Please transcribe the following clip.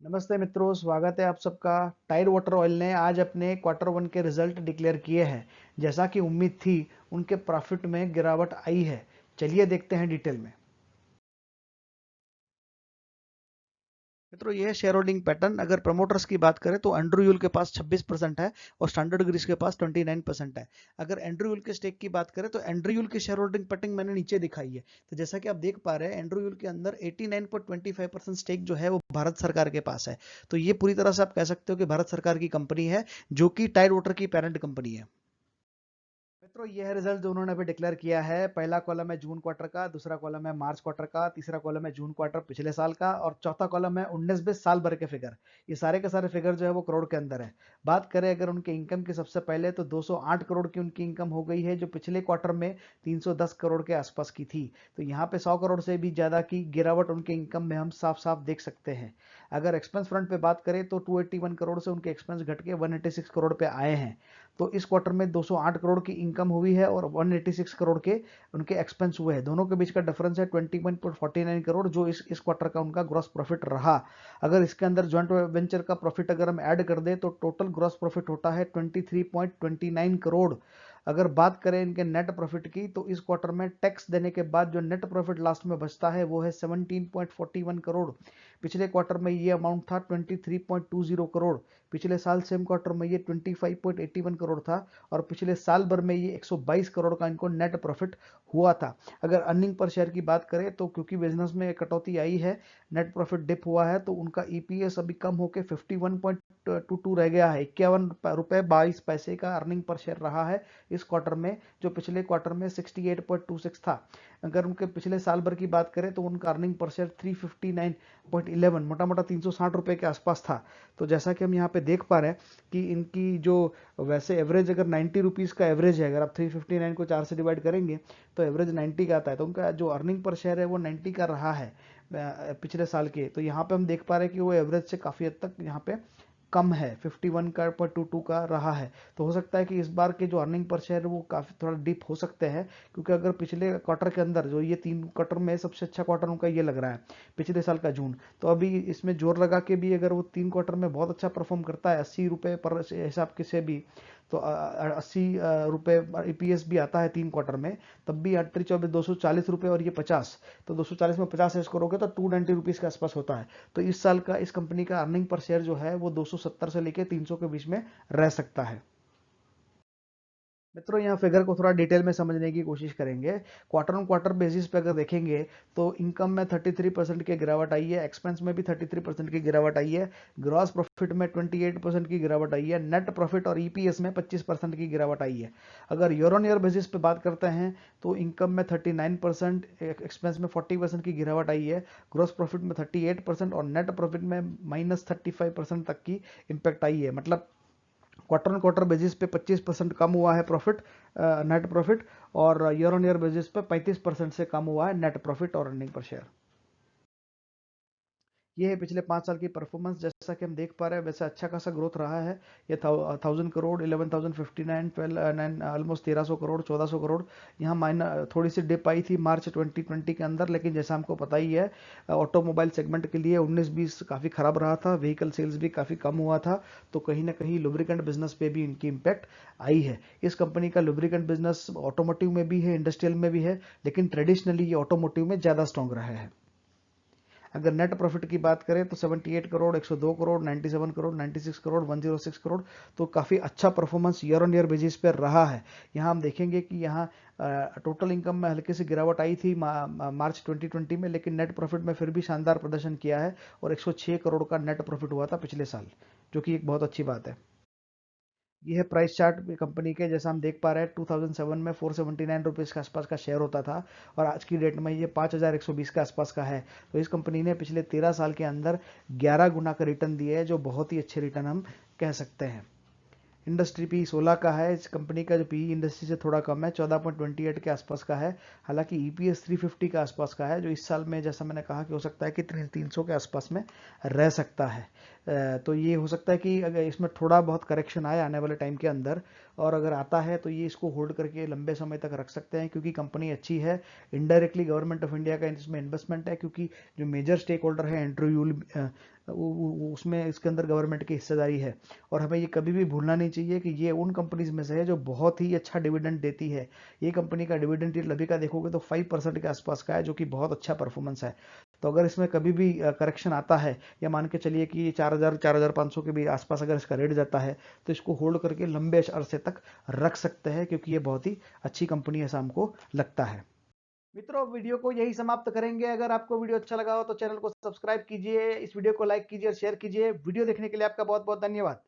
नमस्ते मित्रों, स्वागत है आप सबका। टाइड वाटर ऑयल ने आज अपने क्वार्टर वन के रिजल्ट डिक्लेयर किए हैं। जैसा कि उम्मीद थी, उनके प्रॉफिट में गिरावट आई है। चलिए देखते हैं डिटेल में। मित्रों, यह शेयर होल्डिंग पैटर्न अगर प्रमोटर्स की बात करें तो एंड्रू यूल के पास 26% है और स्टैंडर्ड ग्रीस के पास 29% है। अगर एंड्रू यूल के स्टेक की बात करें तो एंड्रू यूल की शेयर होल्डिंग पैटर्न मैंने नीचे दिखाई है। तो जैसा कि आप देख पा रहे हैं, एंड्रू यूल के अंदर 89.25% स्टेक जो है वो भारत सरकार के पास है। तो ये पूरी तरह से आप कह सकते हो कि भारत सरकार की कंपनी है, जो कि टाइड वाटर की पेरेंट कंपनी है। मित्रों, यह रिजल्ट जो उन्होंने अभी डिक्लेयर किया है, पहला कॉलम है जून क्वार्टर का, दूसरा कॉलम है मार्च क्वार्टर का, तीसरा कॉलम है जून क्वार्टर पिछले साल का और चौथा कॉलम है 19-20 साल भर के फिगर। ये सारे के सारे फिगर जो है वो करोड़ के अंदर है। बात करें अगर उनके इनकम की, सबसे पहले तो 208 करोड़ की उनकी इनकम हो गई है, जो पिछले क्वार्टर में 310 करोड़ के आसपास की थी। तो यहाँ पे 100 करोड़ से भी ज्यादा की गिरावट उनके इनकम में हम साफ साफ देख सकते हैं। अगर एक्सपेंस फ्रंट पे बात करें तो 281 करोड़ से उनके एक्सपेंस घट के 186 करोड़ पे आए हैं। तो इस क्वार्टर में 208 करोड़ की इनकम हुई है और 186 करोड़ के उनके एक्सपेंस हुए हैं। दोनों के बीच का डिफरेंस है 21.49 करोड़, जो इस क्वार्टर का उनका ग्रॉस प्रॉफिट रहा। अगर इसके अंदर जॉइंट वेंचर का प्रॉफिट अगर हम ऐड कर दें तो टोटल ग्रॉस प्रॉफिट होता है 23.29 करोड़। अगर बात करें इनके नेट प्रॉफिट की, तो इस क्वार्टर में टैक्स देने के बाद जो नेट प्रॉफिट लास्ट में बचता है वो है 17.41 करोड़। पिछले क्वार्टर में ये अमाउंट था 23.20 करोड़। पिछले साल सेम क्वार्टर में ये 25.81 करोड़ था और पिछले साल भर में ये 122 करोड़ का इनको नेट प्रॉफिट हुआ था। अगर अर्निंग पर शेयर की बात करें तो क्योंकि बिजनेस में कटौती आई है, नेट प्रॉफिट डिप हुआ है, तो उनका ईपीएस अभी कम होकर 51.22 रह गया है। 51 रुपए 22 पैसे का अर्निंग पर शेयर रहा है इस क्वार्टर में, जो पिछले क्वार्टर में 68.26 था। अगर उनके पिछले साल भर की बात करें तो उनका अर्निंग पर शेयर 359.11, मोटा मोटा 360 रुपए के आसपास था। तो जैसा कि हम यहाँ पे देख पा रहे हैं कि इनकी जो वैसे एवरेज अगर 90 रुपीज़ का एवरेज है, अगर आप 359 को 4 से डिवाइड करेंगे तो एवरेज 90 का आता है। तो उनका जो अर्निंग पर शेयर है वो 90 का रहा है पिछले साल के। तो यहाँ पे हम देख पा रहे हैं कि वो एवरेज से काफ़ी हद तक यहाँ पे कम है, 51 का पर 22 का रहा है। तो हो सकता है कि इस बार के जो अर्निंग पर शेयर वो काफ़ी थोड़ा डिप हो सकते हैं, क्योंकि अगर पिछले क्वार्टर के अंदर जो ये 3 क्वार्टर में सबसे अच्छा क्वार्टर उनका ये लग रहा है, पिछले साल का जून। तो अभी इसमें जोर लगा के भी अगर वो 3 क्वार्टर में बहुत अच्छा परफॉर्म करता है, 80 रुपये पर हिसाब के से भी, तो 80 रुपये ईपीएस भी आता है 3 क्वार्टर में, तब भी 8-3-24 240 रुपये और ये 50, तो 240 में 50 ऐड करोगे तो 290 रुपीज़ के आसपास होता है। तो इस साल का इस कंपनी का अर्निंग पर शेयर जो है वो 270 से लेकर 300 के बीच में रह सकता है। मित्रों, यहाँ फिगर को थोड़ा डिटेल में समझने की कोशिश करेंगे। क्वार्टर ऑन क्वार्टर बेसिस पे अगर देखेंगे तो इनकम में 33% की गिरावट आई है, एक्सपेंस में भी 33% की गिरावट आई है, ग्रॉस प्रॉफिट में 28% की गिरावट आई है, नेट प्रॉफिट और ईपीएस में 25% की गिरावट आई है। अगर ईयर ऑन ईयर बेसिस पे बात करते हैं तो इनकम में 39%, एक्सपेंस में 40% की गिरावट आई है, ग्रॉस प्रॉफिट में 38% और नेट प्रॉफिट में -35% तक की इम्पैक्ट आई है। मतलब क्वार्टर ऑन क्वार्टर बेसिस पे 25% कम हुआ है प्रॉफिट, नेट प्रॉफिट, और ईयर ऑन ईयर बेसिस पे 35% से कम हुआ है नेट प्रॉफिट और अर्निंग पर शेयर। ये है पिछले 5 साल की परफॉर्मेंस। जैसा कि हम देख पा रहे हैं वैसे अच्छा खासा ग्रोथ रहा है। ये 1000 करोड़, 11,059, 12 ऑलमोस्ट 1300 करोड़, 1400 करोड़। यहाँ थोड़ी सी डिप आई थी मार्च 2020 के अंदर, लेकिन जैसा हमको पता ही है ऑटोमोबाइल सेगमेंट के लिए 19-20 काफ़ी खराब रहा था, व्हीकल सेल्स भी काफ़ी कम हुआ था। तो कहीं ना कहीं लुब्रिकेंट बिजनेस पे भी इनकी इम्पैक्ट आई है। इस कंपनी का लुब्रिकेंट बिजनेस ऑटोमोटिव में भी है, इंडस्ट्रियल में भी है, लेकिन ट्रेडिशनली ये ऑटोमोटिव में ज़्यादा स्ट्रॉन्ग रहा है। अगर नेट प्रॉफिट की बात करें तो 78 करोड़, 102 करोड़, 97 करोड़, 96 करोड़, 106 करोड़। तो काफ़ी अच्छा performance year on year basis पर रहा है। यहाँ हम देखेंगे कि यहाँ टोटल इनकम में हल्की सी गिरावट आई थी मार्च 2020 में, लेकिन नेट प्रॉफिट में फिर भी शानदार प्रदर्शन किया है और 106 करोड़ का नेट प्रॉफिट हुआ था पिछले साल, जो कि एक बहुत अच्छी बात है। ये है प्राइस चार्ट कंपनी के। जैसा हम देख पा रहे हैं 2007 में 479 रुपीज़ के आसपास का शेयर होता था और आज की डेट में ये 5120 के आसपास का है। तो इस कंपनी ने पिछले 13 साल के अंदर 11 गुना का रिटर्न दिया है, जो बहुत ही अच्छे रिटर्न हम कह सकते हैं। इंडस्ट्री पी 16 का है इस कंपनी का, जो पी इंडस्ट्री से थोड़ा कम है, 14.28 के आसपास का है। हालांकि ईपीएस 350 के आसपास का है, जो इस साल में जैसा मैंने कहा कि हो सकता है कि 300 के आसपास में रह सकता है। तो ये हो सकता है कि अगर इसमें थोड़ा बहुत करेक्शन आए आने वाले टाइम के अंदर, और अगर आता है तो ये इसको होल्ड करके लंबे समय तक रख सकते हैं, क्योंकि कंपनी अच्छी है। इनडायरेक्टली गवर्नमेंट ऑफ इंडिया का इसमें इन्वेस्टमेंट है, क्योंकि जो मेजर स्टेक होल्डर है एंड्रयूल, उसमें इसके अंदर गवर्नमेंट की हिस्सेदारी है। और हमें ये कभी भी भूलना नहीं चाहिए कि ये उन कंपनीज में से है जो बहुत ही अच्छा डिविडेंड देती है। ये कंपनी का डिविडेंड यील्ड अभी का देखोगे तो 5% के आसपास का है, जो कि बहुत अच्छा परफॉर्मेंस है। तो अगर इसमें कभी भी करेक्शन आता है, या मान के चलिए कि 4,000 4,500 के भी आसपास अगर इसका रेट जाता है, तो इसको होल्ड करके लंबे अरसे तक रख सकते हैं, क्योंकि ये बहुत ही अच्छी कंपनी ऐसा हमको लगता है। मित्रों, वीडियो को यही समाप्त करेंगे। अगर आपको वीडियो अच्छा लगा हो तो चैनल को सब्सक्राइब कीजिए, इस वीडियो को लाइक कीजिए और शेयर कीजिए। वीडियो देखने के लिए आपका बहुत बहुत धन्यवाद।